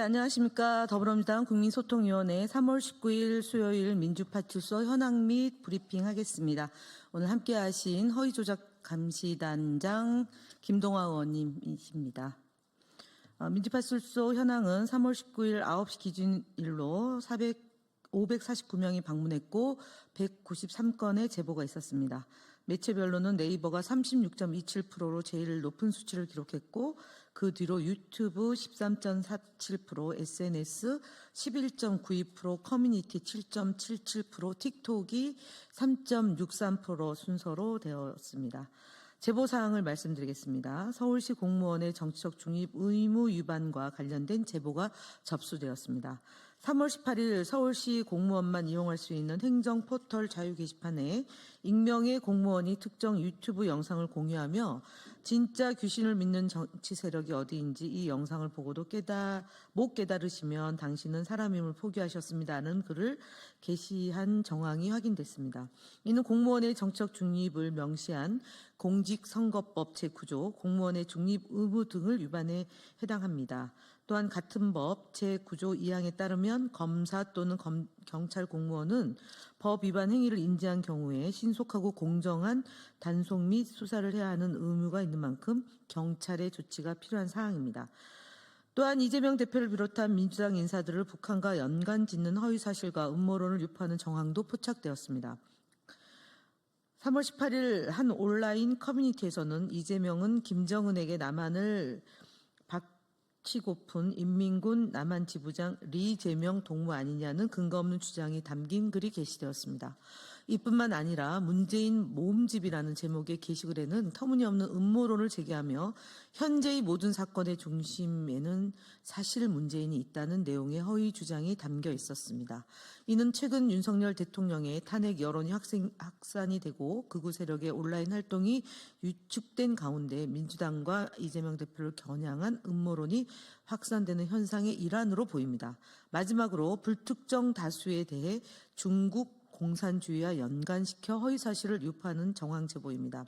안녕하십니까. 더불어민주당 국민소통위원회 3월 19일 수요일 민주파출소 현황 및 브리핑 하겠습니다. 오늘 함께 하신 허위조작감시단장 김동화 의원님이십니다. 민주파출소 현황은 3월 19일 9시 기준일로 549명이 방문했고 193건의 제보가 있었습니다. 매체별로는 네이버가 36.27%로 제일 높은 수치를 기록했고 그 뒤로 유튜브 13.47%, SNS 11.92%, 커뮤니티 7.77%, 틱톡이 3.63% 순서로 되었습니다. 제보사항을 말씀드리겠습니다. 서울시 공무원의 정치적 중립 의무 위반과 관련된 제보가 접수되었습니다. 3월 18일 서울시 공무원만 이용할 수 있는 행정포털 자유 게시판에 익명의 공무원이 특정 유튜브 영상을 공유하며 진짜 귀신을 믿는 정치 세력이 어디인지 이 영상을 보고도 못 깨달으시면 당신은 사람임을 포기하셨습니다는 글을 게시한 정황이 확인됐습니다. 이는 공무원의 정치적 중립을 명시한 공직선거법 제9조 공무원의 중립 의무 등을 위반에 해당합니다. 또한 같은 법 제9조 2항에 따르면 검사 또는 경찰 공무원은 법 위반 행위를 인지한 경우에 신속하고 공정한 단속 및 수사를 해야 하는 의무가 있는 만큼 경찰의 조치가 필요한 사항입니다. 또한 이재명 대표를 비롯한 민주당 인사들을 북한과 연관 짓는 허위사실과 음모론을 유포하는 정황도 포착되었습니다. 3월 18일 한 온라인 커뮤니티에서는 이재명은 김정은에게 남한을 치고픈 인민군 남한 지부장 리재명 동무 아니냐는 근거 없는 주장이 담긴 글이 게시되었습니다. 이뿐만 아니라 문재인 모음집이라는 제목의 게시글에는 터무니없는 음모론을 제기하며 현재의 모든 사건의 중심에는 사실 문재인이 있다는 내용의 허위 주장이 담겨 있었습니다. 이는 최근 윤석열 대통령의 탄핵 여론이 확산이 되고 극우 세력의 온라인 활동이 위축된 가운데 민주당과 이재명 대표를 겨냥한 음모론이 확산되는 현상의 일환으로 보입니다. 마지막으로 불특정 다수에 대해 중국 공산주의와 연관시켜 허위사실을 유포하는 정황 제보입니다.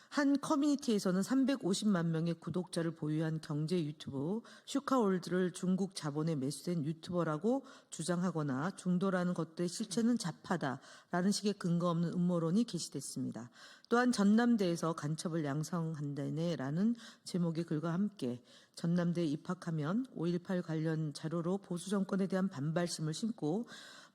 한 커뮤니티에서는 350만 명의 구독자를 보유한 경제 유튜브 슈카월드를 중국 자본에 매수된 유튜버라고 주장하거나 중도라는 것들의 실체는 자파다라는 식의 근거 없는 음모론이 게시됐습니다. 또한 전남대에서 간첩을 양성한다네라는 제목의 글과 함께 전남대에 입학하면 5.18 관련 자료로 보수 정권에 대한 반발심을 심고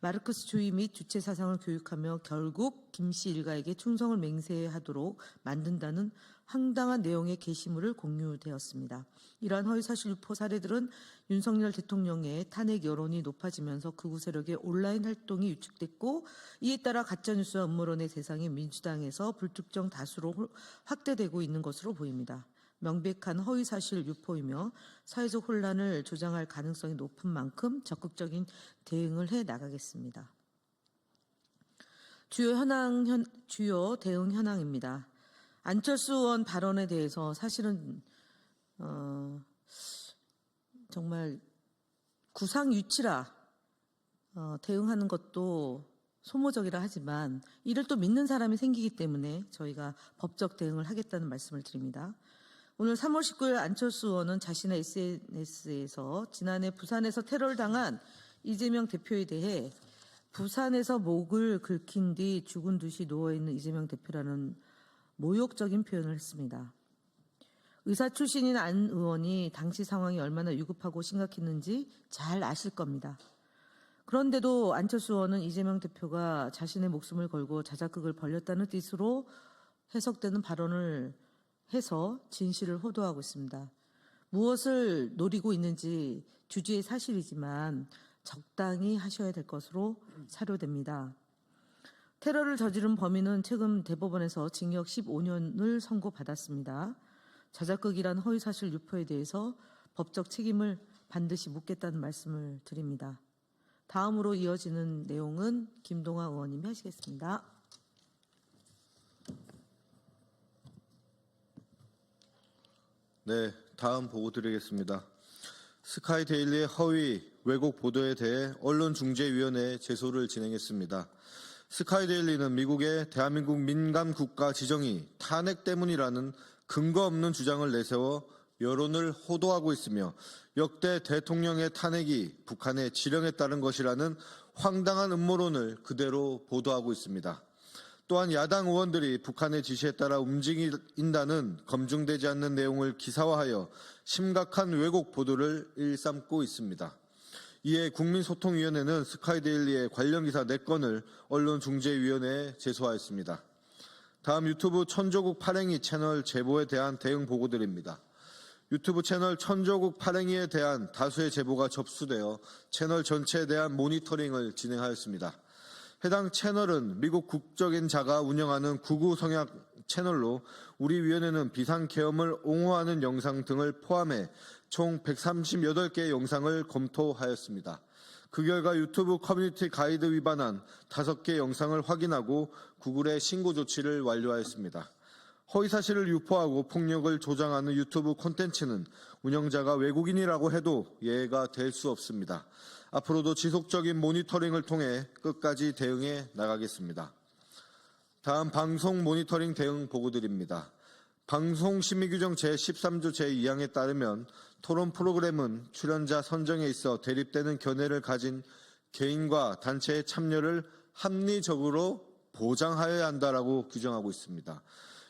마르크스주의 및 주체 사상을 교육하며 결국 김씨 일가에게 충성을 맹세하도록 만든다는 황당한 내용의 게시물을 공유되었습니다. 이러한 허위사실 유포 사례들은 윤석열 대통령의 탄핵 여론이 높아지면서 극우 세력의 온라인 활동이 위축됐고 이에 따라 가짜뉴스와 음모론의 대상이 민주당에서 불특정 다수로 확대되고 있는 것으로 보입니다. 명백한 허위사실 유포이며 사회적 혼란을 조장할 가능성이 높은 만큼 적극적인 대응을 해 나가겠습니다. 주요 대응 현황입니다. 안철수 의원 발언에 대해서 사실은 정말 구상유치라 대응하는 것도 소모적이라 하지만 이를 또 믿는 사람이 생기기 때문에 저희가 법적 대응을 하겠다는 말씀을 드립니다. 오늘 3월 19일 안철수 의원은 자신의 SNS에서 지난해 부산에서 테러를 당한 이재명 대표에 대해 부산에서 목을 긁힌 뒤 죽은 듯이 누워있는 이재명 대표라는 모욕적인 표현을 했습니다. 의사 출신인 안 의원이 당시 상황이 얼마나 위급하고 심각했는지 잘 아실 겁니다. 그런데도 안철수 의원은 이재명 대표가 자신의 목숨을 걸고 자작극을 벌였다는 뜻으로 해석되는 발언을 해서 진실을 호도하고 있습니다. 무엇을 노리고 있는지 주지의 사실이지만 적당히 하셔야 될 것으로 사료됩니다. 테러를 저지른 범인은 최근 대법원에서 징역 15년을 선고받았습니다. 자작극이란 허위사실 유포에 대해서 법적 책임을 반드시 묻겠다는 말씀을 드립니다. 다음으로 이어지는 내용은 김동화 의원님이 하시겠습니다. 네, 다음 보고 드리겠습니다. 스카이데일리의 허위 왜곡 보도에 대해 언론중재위원회에 제소를 진행했습니다. 스카이데일리는 미국의 대한민국 민간 국가 지정이 탄핵 때문이라는 근거 없는 주장을 내세워 여론을 호도하고 있으며 역대 대통령의 탄핵이 북한의 지령에 따른 것이라는 황당한 음모론을 그대로 보도하고 있습니다. 또한 야당 의원들이 북한의 지시에 따라 움직인다는 검증되지 않는 내용을 기사화하여 심각한 왜곡 보도를 일삼고 있습니다. 이에 국민소통위원회는 스카이데일리의 관련 기사 4건을 언론중재위원회에 제소하였습니다. 다음 유튜브 천조국 팔행이 채널 제보에 대한 대응 보고드립니다. 유튜브 채널 천조국 팔행이에 대한 다수의 제보가 접수되어 채널 전체에 대한 모니터링을 진행하였습니다. 해당 채널은 미국 국적인 자가 운영하는 극우 성향 채널로 우리 위원회는 비상계엄을 옹호하는 영상 등을 포함해 총 138개의 영상을 검토하였습니다. 그 결과 유튜브 커뮤니티 가이드 위반한 5개 영상을 확인하고 구글에 신고 조치를 완료하였습니다. 허위사실을 유포하고 폭력을 조장하는 유튜브 콘텐츠는 운영자가 외국인이라고 해도 예외가 될 수 없습니다. 앞으로도 지속적인 모니터링을 통해 끝까지 대응해 나가겠습니다. 다음 방송 모니터링 대응 보고드립니다. 방송심의규정 제13조 제2항에 따르면 토론 프로그램은 출연자 선정에 있어 대립되는 견해를 가진 개인과 단체의 참여를 합리적으로 보장하여야 한다라고 규정하고 있습니다.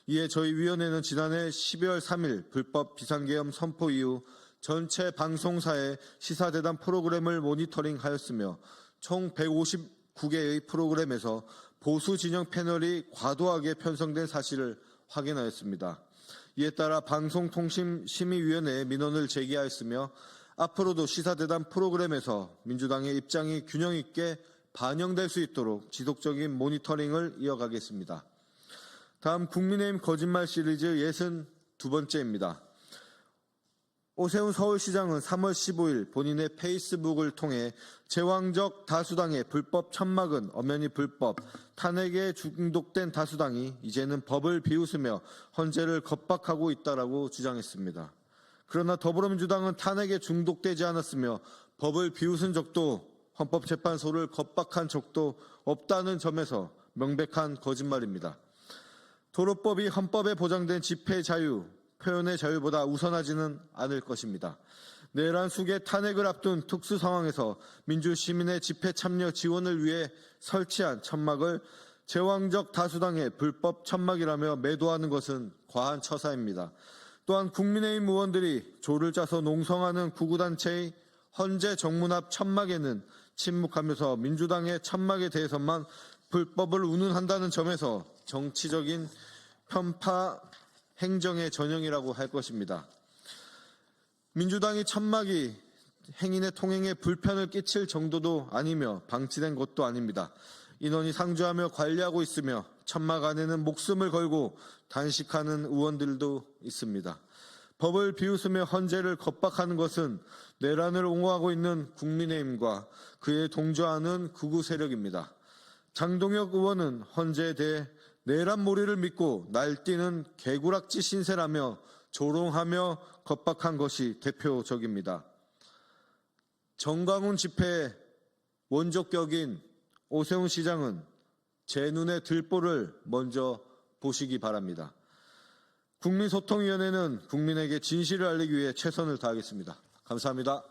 이에 저희 위원회는 지난해 12월 3일 불법 비상계엄 선포 이후 전체 방송사의 시사대담 프로그램을 모니터링하였으며 총 159개의 프로그램에서 보수 진영 패널이 과도하게 편성된 사실을 확인하였습니다. 이에 따라 방송통신심의위원회에 민원을 제기하였으며 앞으로도 시사대담 프로그램에서 민주당의 입장이 균형 있게 반영될 수 있도록 지속적인 모니터링을 이어가겠습니다. 다음 국민의힘 거짓말 시리즈 62번째입니다. 오세훈 서울시장은 3월 15일 본인의 페이스북을 통해 제왕적 다수당의 불법 천막은 엄연히 불법, 탄핵에 중독된 다수당이 이제는 법을 비웃으며 헌재를 겁박하고 있다라고 주장했습니다. 그러나 더불어민주당은 탄핵에 중독되지 않았으며 법을 비웃은 적도 헌법재판소를 겁박한 적도 없다는 점에서 명백한 거짓말입니다. 도로법이 헌법에 보장된 집회 자유, 표현의 자유보다 우선하지는 않을 것입니다. 내란 수개 탄핵을 앞둔 특수 상황에서 민주시민의 집회 참여 지원을 위해 설치한 천막을 제왕적 다수당의 불법 천막이라며 매도하는 것은 과한 처사입니다. 또한 국민의힘 의원들이 조를 짜서 농성하는 구구단체의 헌재 정문 앞 천막에는 침묵하면서 민주당의 천막에 대해서만 불법을 운운한다는 점에서 정치적인 편파 행정의 전형이라고 할 것입니다. 민주당이 천막이 행인의 통행에 불편을 끼칠 정도도 아니며 방치된 것도 아닙니다. 인원이 상주하며 관리하고 있으며 천막 안에는 목숨을 걸고 단식하는 의원들도 있습니다. 법을 비웃으며 헌재를 겁박하는 것은 내란을 옹호하고 있는 국민의힘과 그에 동조하는 극우 세력입니다. 장동혁 의원은 헌재에 대해 내란몰이를 믿고 날뛰는 개구락지 신세라며 조롱하며 겁박한 것이 대표적입니다. 정광훈 집회의 원조격인 오세훈 시장은 제 눈에 들보를 먼저 보시기 바랍니다. 국민소통위원회는 국민에게 진실을 알리기 위해 최선을 다하겠습니다. 감사합니다.